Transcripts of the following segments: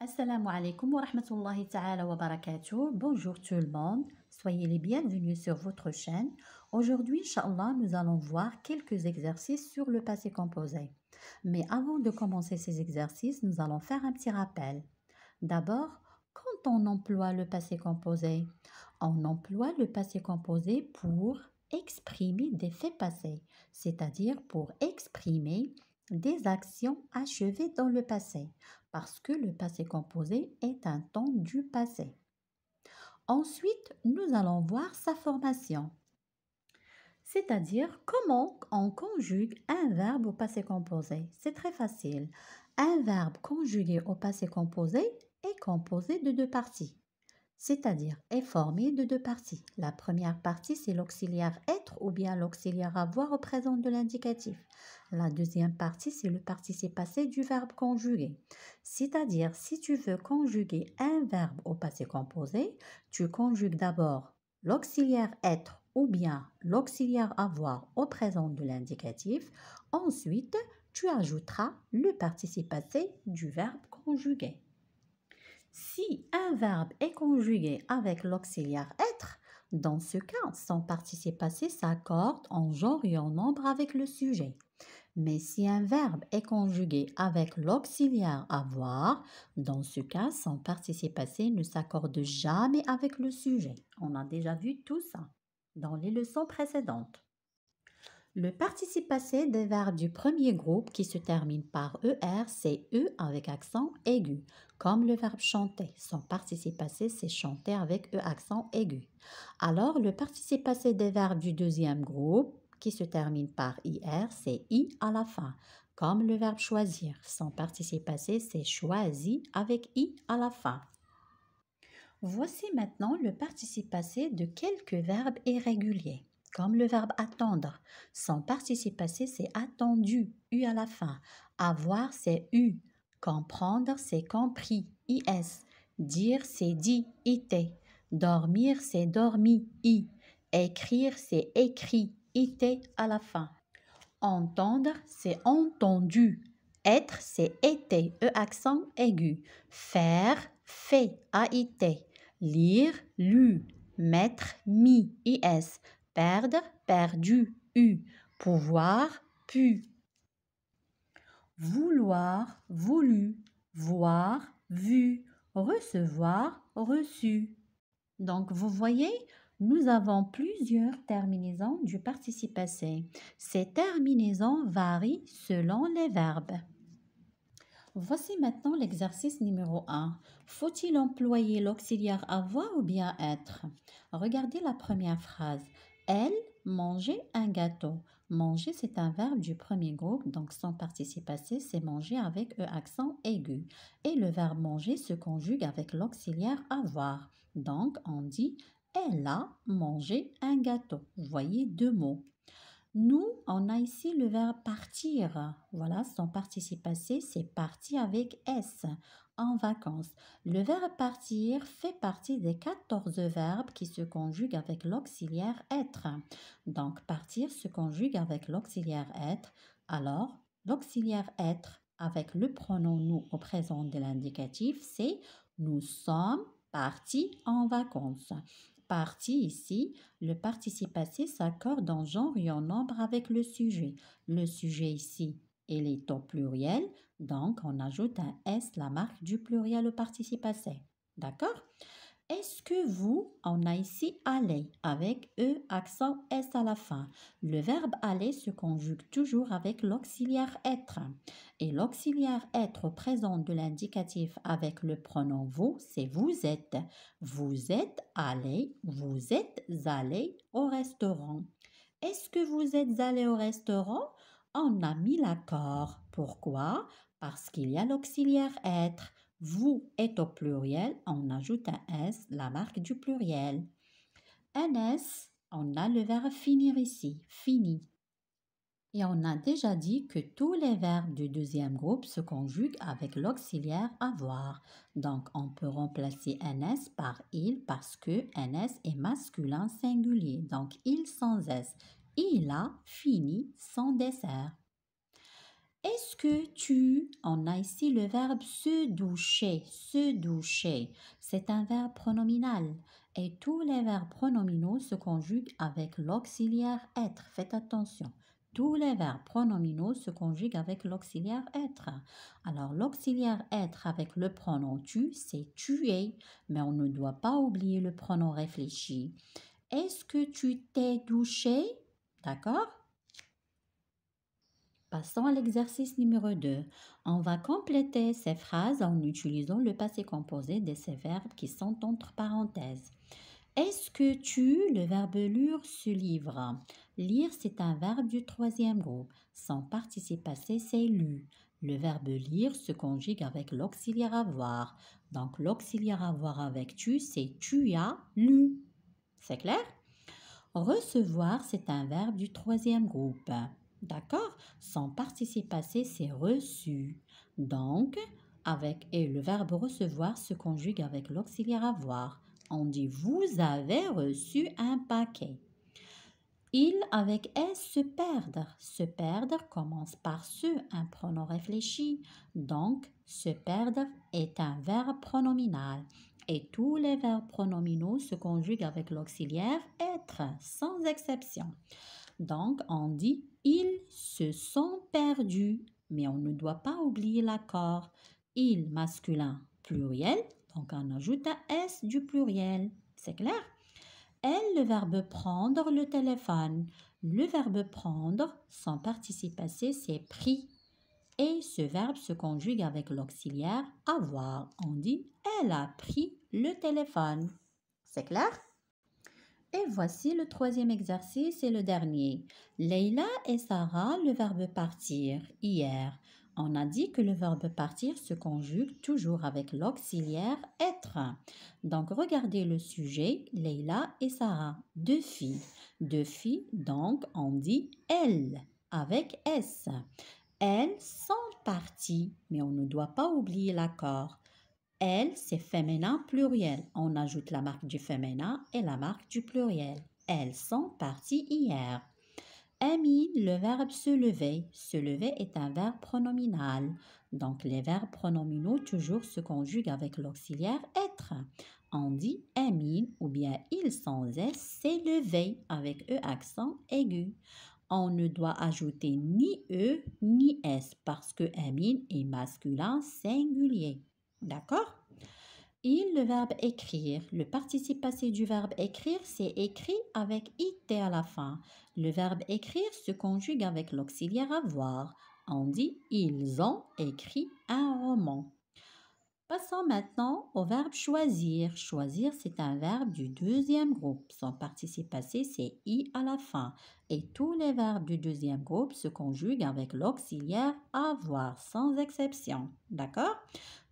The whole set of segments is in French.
Assalamu alaikum wa rahmatullahi ta'ala wa barakatuh. Bonjour tout le monde. Soyez les bienvenus sur votre chaîne. Aujourd'hui, Inch'Allah, nous allons voir quelques exercices sur le passé composé. Mais avant de commencer ces exercices, nous allons faire un petit rappel. D'abord, quand on emploie le passé composé, on emploie le passé composé pour exprimer des faits passés, c'est-à-dire pour exprimer des actions achevées dans le passé, parce que le passé composé est un temps du passé. Ensuite, nous allons voir sa formation, c'est-à-dire comment on conjugue un verbe au passé composé. C'est très facile. Un verbe conjugué au passé composé est composé de deux parties, c'est-à-dire est formé de deux parties. La première partie, c'est l'auxiliaire être ou bien l'auxiliaire avoir au présent de l'indicatif. La deuxième partie, c'est le participe passé du verbe conjugué. C'est-à-dire, si tu veux conjuguer un verbe au passé composé, tu conjugues d'abord l'auxiliaire être ou bien l'auxiliaire avoir au présent de l'indicatif. Ensuite, tu ajouteras le participe passé du verbe conjugué. Si un verbe est conjugué avec l'auxiliaire être, dans ce cas, son participe passé s'accorde en genre et en nombre avec le sujet. Mais si un verbe est conjugué avec l'auxiliaire avoir, dans ce cas, son participe passé ne s'accorde jamais avec le sujet. On a déjà vu tout ça dans les leçons précédentes. Le participe passé des verbes du premier groupe qui se termine par ER, c'est E avec accent aigu, comme le verbe chanter. Son participe passé, c'est chanter avec E accent aigu. Alors, le participe passé des verbes du deuxième groupe qui se termine par IR, c'est I à la fin, comme le verbe choisir. Son participe passé, c'est choisi avec I à la fin. Voici maintenant le participe passé de quelques verbes irréguliers, comme le verbe attendre. Son participe passé, c'est attendu, U à la fin. Avoir, c'est U. Comprendre, c'est compris, IS. Dire, c'est dit, IT. Dormir, c'est dormi, I. Écrire, c'est écrit, IT à la fin. Entendre, c'est entendu. Être, c'est été, E accent aigu. Faire, fait, AIT. Lire, lu. Mettre, mis, IS. Perdre, perdu, U. Pouvoir, pu. Vouloir, voulu. Voir, vu. Recevoir, reçu. Donc, vous voyez, nous avons plusieurs terminaisons du participe passé. Ces terminaisons varient selon les verbes. Voici maintenant l'exercice numéro 1. Faut-il employer l'auxiliaire avoir ou bien être? Regardez la première phrase. Elle mangeait un gâteau. Manger, c'est un verbe du premier groupe, donc son participe passé, c'est manger avec E accent aigu. Et le verbe manger se conjugue avec l'auxiliaire avoir. Donc, on dit elle a mangé un gâteau. Vous voyez deux mots. Nous, on a ici le verbe partir. Voilà, son participe passé, c'est parti avec S, en vacances. Le verbe partir fait partie des 14 verbes qui se conjuguent avec l'auxiliaire être. Donc, partir se conjugue avec l'auxiliaire être. Alors, l'auxiliaire être avec le pronom nous au présent de l'indicatif, c'est nous sommes partis en vacances. Parti ici, le participe passé s'accorde en genre et en nombre avec le sujet. Le sujet ici, il est au pluriel, donc on ajoute un S, la marque du pluriel au participe passé. D'accord? Est-ce que vous, on a ici aller avec E accent S à la fin. Le verbe aller se conjugue toujours avec l'auxiliaire être. Et l'auxiliaire être au présent de l'indicatif avec le pronom vous, c'est vous êtes. Vous êtes allé, vous êtes allé au restaurant. Est-ce que vous êtes allé au restaurant? On a mis l'accord. Pourquoi? Parce qu'il y a l'auxiliaire être. Vous est au pluriel, on ajoute un S, la marque du pluriel. Un S, on a le verbe finir ici, fini. Et on a déjà dit que tous les verbes du deuxième groupe se conjuguent avec l'auxiliaire avoir. Donc, on peut remplacer un S par il parce que un S est masculin singulier. Donc, il sans S. Il a fini son dessert. Est-ce que tu, on a ici le verbe se doucher, se doucher. C'est un verbe pronominal et tous les verbes pronominaux se conjuguent avec l'auxiliaire être. Faites attention. Tous les verbes pronominaux se conjuguent avec l'auxiliaire être. Alors l'auxiliaire être avec le pronom tu, c'est tu es, mais on ne doit pas oublier le pronom réfléchi. Est-ce que tu t'es douché? D'accord? Passons à l'exercice numéro 2. On va compléter ces phrases en utilisant le passé composé de ces verbes qui sont entre parenthèses. Est-ce que tu, le verbe lire, se livre? Lire, c'est un verbe du troisième groupe. Son participe passé, c'est lu. Le verbe lire se conjugue avec l'auxiliaire avoir. Donc l'auxiliaire avoir avec tu, c'est tu as lu. C'est clair? Recevoir, c'est un verbe du troisième groupe. D'accord? Son participe passé, c'est reçu. Donc, et le verbe recevoir se conjugue avec l'auxiliaire avoir. On dit vous avez reçu un paquet. Il avec S se perdre. Se perdre commence par se, un pronom réfléchi. Donc, se perdre est un verbe pronominal. Et tous les verbes pronominaux se conjuguent avec l'auxiliaire être, sans exception. Donc, on dit ils se sont perdus, mais on ne doit pas oublier l'accord. Il masculin pluriel, donc on ajoute un S du pluriel. C'est clair? Elle, le verbe prendre le téléphone. Le verbe prendre, son participe passé, c'est pris. Et ce verbe se conjugue avec l'auxiliaire avoir. On dit elle a pris le téléphone. C'est clair? Et voici le troisième exercice et le dernier. Leïla et Sarah, le verbe partir, hier. On a dit que le verbe partir se conjugue toujours avec l'auxiliaire être. Donc regardez le sujet, Leïla et Sarah, deux filles. Deux filles, donc on dit elles avec S. Elles sont parties, mais on ne doit pas oublier l'accord. Elles, c'est féminin pluriel. On ajoute la marque du féminin et la marque du pluriel. Elles sont parties hier. Amine, le verbe se lever. Se lever est un verbe pronominal. Donc les verbes pronominaux toujours se conjuguent avec l'auxiliaire être. On dit Amine ou bien il sans S s'est levé avec E accent aigu. On ne doit ajouter ni E ni S parce que Amine est masculin singulier. D'accord? Il, le verbe écrire. Le participe passé du verbe écrire, c'est écrit avec IT à la fin. Le verbe écrire se conjugue avec l'auxiliaire avoir. On dit ils ont écrit un roman. Passons maintenant au verbe choisir. Choisir, c'est un verbe du deuxième groupe. Son participe passé, c'est I à la fin. Et tous les verbes du deuxième groupe se conjuguent avec l'auxiliaire avoir, sans exception. D'accord?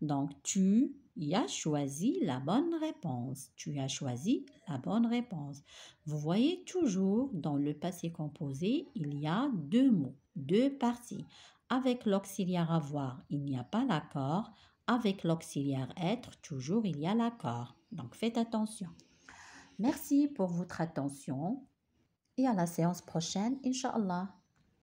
Donc, tu y as choisi la bonne réponse. Tu as choisi la bonne réponse. Vous voyez toujours dans le passé composé, il y a deux mots, deux parties. Avec l'auxiliaire avoir, il n'y a pas l'accord. Avec l'auxiliaire être, toujours il y a l'accord. Donc faites attention. Merci pour votre attention et à la séance prochaine, Inch'Allah.